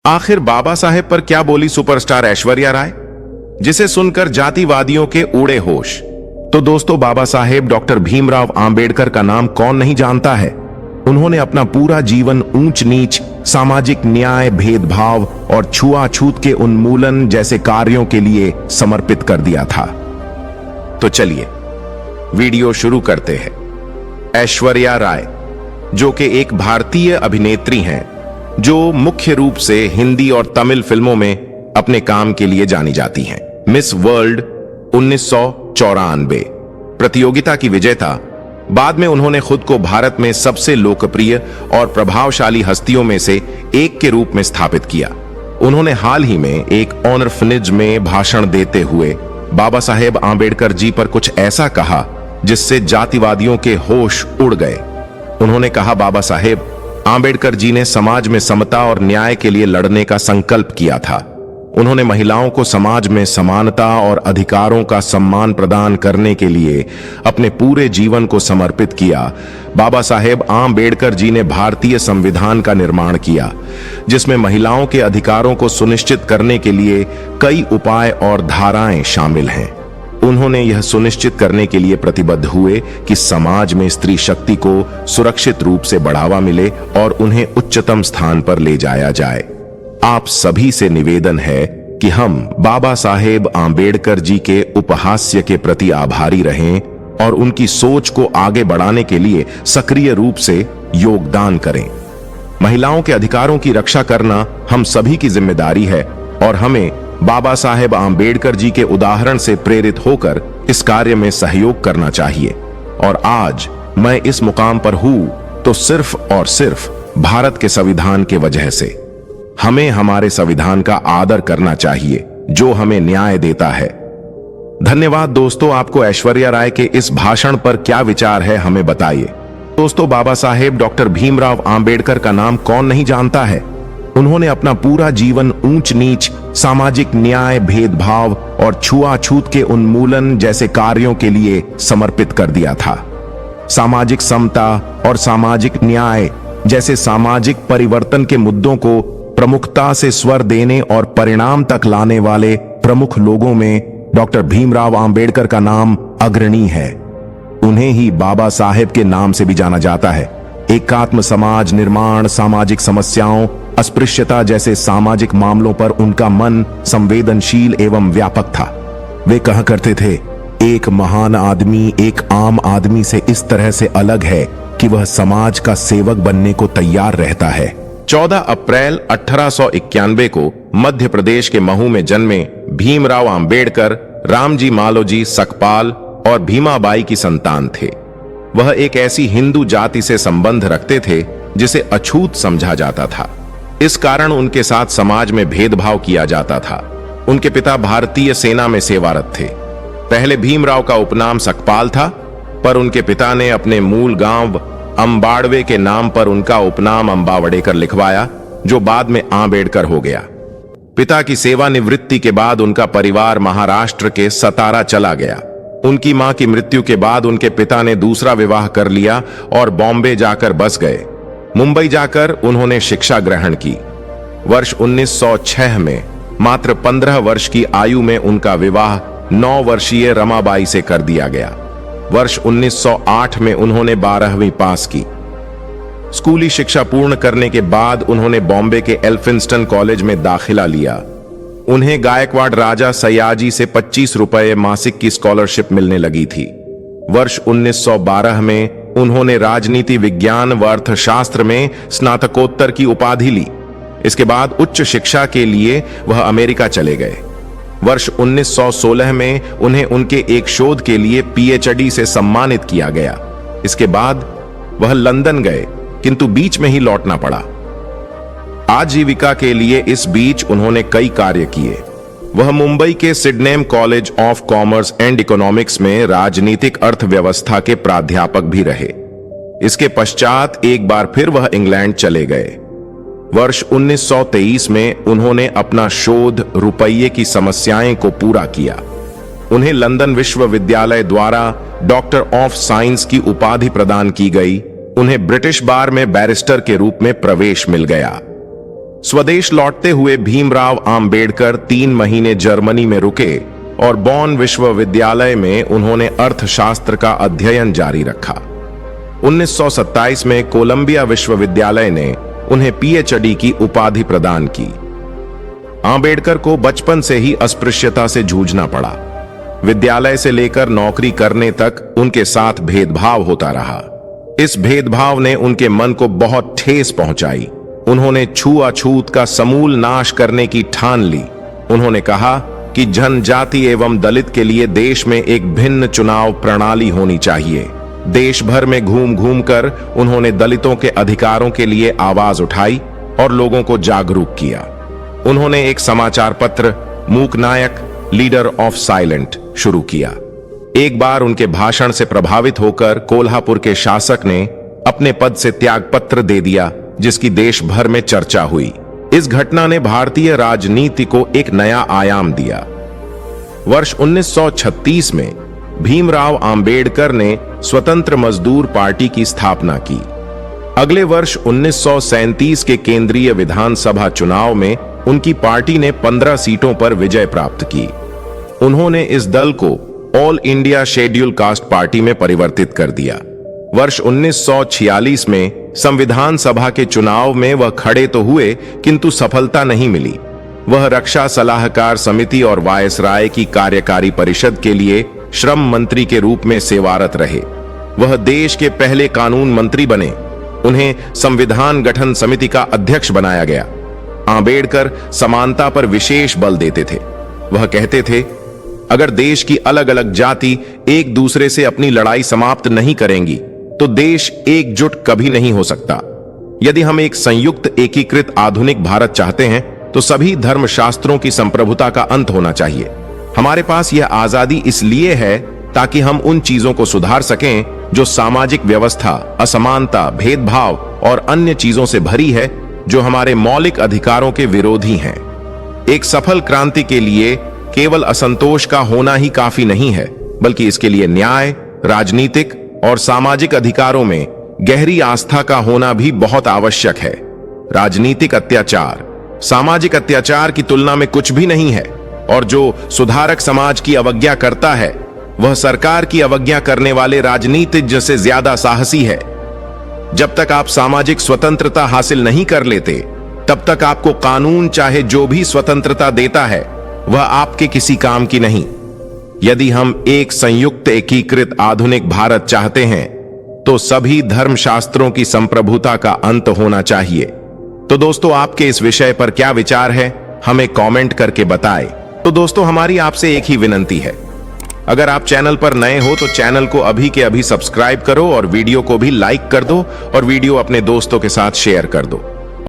आखिर बाबा साहेब पर क्या बोली सुपरस्टार ऐश्वर्या राय, जिसे सुनकर जातिवादियों के उड़े होश। तो दोस्तों, बाबा साहेब डॉक्टर भीमराव आंबेडकर का नाम कौन नहीं जानता है। उन्होंने अपना पूरा जीवन ऊंच नीच, सामाजिक न्याय, भेदभाव और छुआछूत के उन्मूलन जैसे कार्यों के लिए समर्पित कर दिया था। तो चलिए वीडियो शुरू करते हैं। ऐश्वर्या राय, जो कि एक भारतीय अभिनेत्री हैं, जो मुख्य रूप से हिंदी और तमिल फिल्मों में अपने काम के लिए जानी जाती हैं। मिस वर्ल्ड 1994 प्रतियोगिता की विजेता, बाद में उन्होंने खुद को भारत में सबसे लोकप्रिय और प्रभावशाली हस्तियों में से एक के रूप में स्थापित किया। उन्होंने हाल ही में एक ऑर्फनेज में भाषण देते हुए बाबा साहेब आंबेडकर जी पर कुछ ऐसा कहा जिससे जातिवादियों के होश उड़ गए। उन्होंने कहा, बाबा साहेब आंबेडकर जी ने समाज में समता और न्याय के लिए लड़ने का संकल्प किया था। उन्होंने महिलाओं को समाज में समानता और अधिकारों का सम्मान प्रदान करने के लिए अपने पूरे जीवन को समर्पित किया। बाबा साहेब आंबेडकर जी ने भारतीय संविधान का निर्माण किया, जिसमें महिलाओं के अधिकारों को सुनिश्चित करने के लिए कई उपाय और धाराएं शामिल हैं। उन्होंने यह सुनिश्चित करने के लिए प्रतिबद्ध हुए कि समाज में स्त्री शक्ति को सुरक्षित रूप से बढ़ावा मिले और उन्हें उच्चतम स्थान पर ले जाया जाए। आप सभी से निवेदन है कि हम बाबा साहेब आंबेडकर जी के उपहास्य के प्रति आभारी रहें और उनकी सोच को आगे बढ़ाने के लिए सक्रिय रूप से योगदान करें। महिलाओं के अधिकारों की रक्षा करना हम सभी की जिम्मेदारी है और हमें बाबा साहेब आंबेडकर जी के उदाहरण से प्रेरित होकर इस कार्य में सहयोग करना चाहिए। और आज मैं इस मुकाम पर हूं तो सिर्फ और सिर्फ भारत के संविधान के वजह से। हमें हमारे संविधान का आदर करना चाहिए, जो हमें न्याय देता है। धन्यवाद दोस्तों। आपको ऐश्वर्या राय के इस भाषण पर क्या विचार है, हमें बताइए। दोस्तों, बाबा साहेब डॉक्टर भीमराव आंबेडकर का नाम कौन नहीं जानता है। उन्होंने अपना पूरा जीवन ऊंच नीच, सामाजिक न्याय, भेदभाव और छुआछूत के उन्मूलन जैसे कार्यों के लिए समर्पित कर दिया था। सामाजिक समता और सामाजिक न्याय जैसे सामाजिक परिवर्तन के मुद्दों को प्रमुखता से स्वर देने और परिणाम तक लाने वाले प्रमुख लोगों में डॉक्टर भीमराव आंबेडकर का नाम अग्रणी है। उन्हें ही बाबा साहेब के नाम से भी जाना जाता है। एकात्म समाज निर्माण, सामाजिक समस्याओं, अस्पृश्यता जैसे सामाजिक मामलों पर उनका मन संवेदनशील एवं व्यापक था। वे कहा करते थे, एक महान आदमी एक आम आदमी से इस तरह से अलग है कि वह समाज का सेवक बनने को तैयार रहता है। 14 अप्रैल 1891 को मध्य प्रदेश के महू में जन्मे भीमराव आंबेडकर रामजी मालोजी सकपाल और भीमाबाई की संतान थे। वह एक ऐसी हिंदू जाति से संबंध रखते थे जिसे अछूत समझा जाता था। इस कारण उनके साथ समाज में भेदभाव किया जाता था। उनके पिता भारतीय सेना में सेवारत थे। पहले भीमराव का उपनाम सकपाल था, पर उनके पिता ने अपने मूल गांव अंबाड़वे के नाम पर उनका उपनाम अंबावड़ेकर लिखवाया, जो बाद में आंबेडकर हो गया। पिता की सेवानिवृत्ति के बाद उनका परिवार महाराष्ट्र के सतारा चला गया। उनकी मां की मृत्यु के बाद उनके पिता ने दूसरा विवाह कर लिया और बॉम्बे जाकर बस गए। मुंबई जाकर उन्होंने शिक्षा ग्रहण की। वर्ष 1906 में मात्र 15 वर्ष की आयु में उनका विवाह 9 वर्षीय रमाबाई से कर दिया गया। वर्ष 1908 में उन्होंने 12वीं पास की। स्कूली शिक्षा पूर्ण करने के बाद उन्होंने बॉम्बे के एल्फिंस्टन कॉलेज में दाखिला लिया। उन्हें गायकवाड़ राजा सयाजी से 25 रुपए मासिक की स्कॉलरशिप मिलने लगी थी। वर्ष 1912 में उन्होंने राजनीति विज्ञान व अर्थशास्त्र में स्नातकोत्तर की उपाधि ली। इसके बाद उच्च शिक्षा के लिए वह अमेरिका चले गए। वर्ष 1916 में उन्हें उनके एक शोध के लिए पीएचडी से सम्मानित किया गया। इसके बाद वह लंदन गए, किंतु बीच में ही लौटना पड़ा। आजीविका के लिए इस बीच उन्होंने कई कार्य किए। वह मुंबई के Sydenham college of commerce and economics में राजनीतिक अर्थव्यवस्था के प्राध्यापक भी रहे। इसके पश्चात एक बार फिर वह इंग्लैंड चले गए। वर्ष 1923 में उन्होंने अपना शोध रुपये की समस्याएं को पूरा किया। उन्हें लंदन विश्वविद्यालय द्वारा डॉक्टर ऑफ साइंस की उपाधि प्रदान की गई। उन्हें ब्रिटिश बार में बैरिस्टर के रूप में प्रवेश मिल गया। स्वदेश लौटते हुए भीमराव आंबेडकर 3 महीने जर्मनी में रुके और बॉन विश्वविद्यालय में उन्होंने अर्थशास्त्र का अध्ययन जारी रखा। 1927 में कोलंबिया विश्वविद्यालय ने उन्हें पीएचडी की उपाधि प्रदान की। आंबेडकर को बचपन से ही अस्पृश्यता से जूझना पड़ा। विद्यालय से लेकर नौकरी करने तक उनके साथ भेदभाव होता रहा। इस भेदभाव ने उनके मन को बहुत ठेस पहुंचाई। उन्होंने छुआछूत का समूल नाश करने की ठान ली। उन्होंने कहा कि जनजाति एवं दलित के लिए देश में एक भिन्न चुनाव प्रणाली होनी चाहिए। देश भर में घूम घूम कर उन्होंने दलितों के अधिकारों के लिए आवाज उठाई और लोगों को जागरूक किया। उन्होंने एक समाचार पत्र मूक नायक लीडर ऑफ साइलेंट शुरू किया। एक बार उनके भाषण से प्रभावित होकर कोल्हापुर के शासक ने अपने पद से त्यागपत्र दे दिया, जिसकी देश भर में चर्चा हुई। इस घटना ने भारतीय राजनीति को एक नया आयाम दिया। वर्ष 1936 में भीमराव आंबेडकर ने स्वतंत्र मजदूर पार्टी की स्थापना की। अगले वर्ष 1937 के केंद्रीय विधानसभा चुनाव में उनकी पार्टी ने 15 सीटों पर विजय प्राप्त की। उन्होंने इस दल को all India schedule caste party में परिवर्तित कर दिया। वर्ष 1946 में संविधान सभा के चुनाव में वह खड़े तो हुए, किंतु सफलता नहीं मिली। वह रक्षा सलाहकार समिति और वायसराय की कार्यकारी परिषद के लिए श्रम मंत्री के रूप में सेवारत रहे। वह देश के पहले कानून मंत्री बने। उन्हें संविधान गठन समिति का अध्यक्ष बनाया गया। आंबेडकर समानता पर विशेष बल देते थे। वह कहते थे, अगर देश की अलग अलग जाति एक दूसरे से अपनी लड़ाई समाप्त नहीं करेंगी तो देश एकजुट कभी नहीं हो सकता। यदि हम एक संयुक्त एकीकृत आधुनिक भारत चाहते हैं तो सभी धर्मशास्त्रों की संप्रभुता का अंत होना चाहिए। हमारे पास यह आजादी इसलिए है ताकि हम उन चीजों को सुधार सकें जो सामाजिक व्यवस्था, असमानता, भेदभाव और अन्य चीजों से भरी है, जो हमारे मौलिक अधिकारों के विरोधी हैं। एक सफल क्रांति के लिए केवल असंतोष का होना ही काफी नहीं है, बल्कि इसके लिए न्याय, राजनीतिक और सामाजिक अधिकारों में गहरी आस्था का होना भी बहुत आवश्यक है। राजनीतिक अत्याचार सामाजिक अत्याचार की तुलना में कुछ भी नहीं है, और जो सुधारक समाज की अवज्ञा करता है वह सरकार की अवज्ञा करने वाले राजनीतिज्ञ से ज्यादा साहसी है। जब तक आप सामाजिक स्वतंत्रता हासिल नहीं कर लेते, तब तक आपको कानून चाहे जो भी स्वतंत्रता देता है वह आपके किसी काम की नहीं। यदि हम एक संयुक्त एकीकृत आधुनिक भारत चाहते हैं तो सभी धर्मशास्त्रों की संप्रभुता का अंत होना चाहिए। तो दोस्तों, आपके इस विषय पर क्या विचार है, हमें कमेंट करके बताएं। तो दोस्तों, हमारी आपसे एक ही विनंती है, अगर आप चैनल पर नए हो तो चैनल को अभी के अभी सब्सक्राइब करो और वीडियो को भी लाइक कर दो और वीडियो अपने दोस्तों के साथ शेयर कर दो।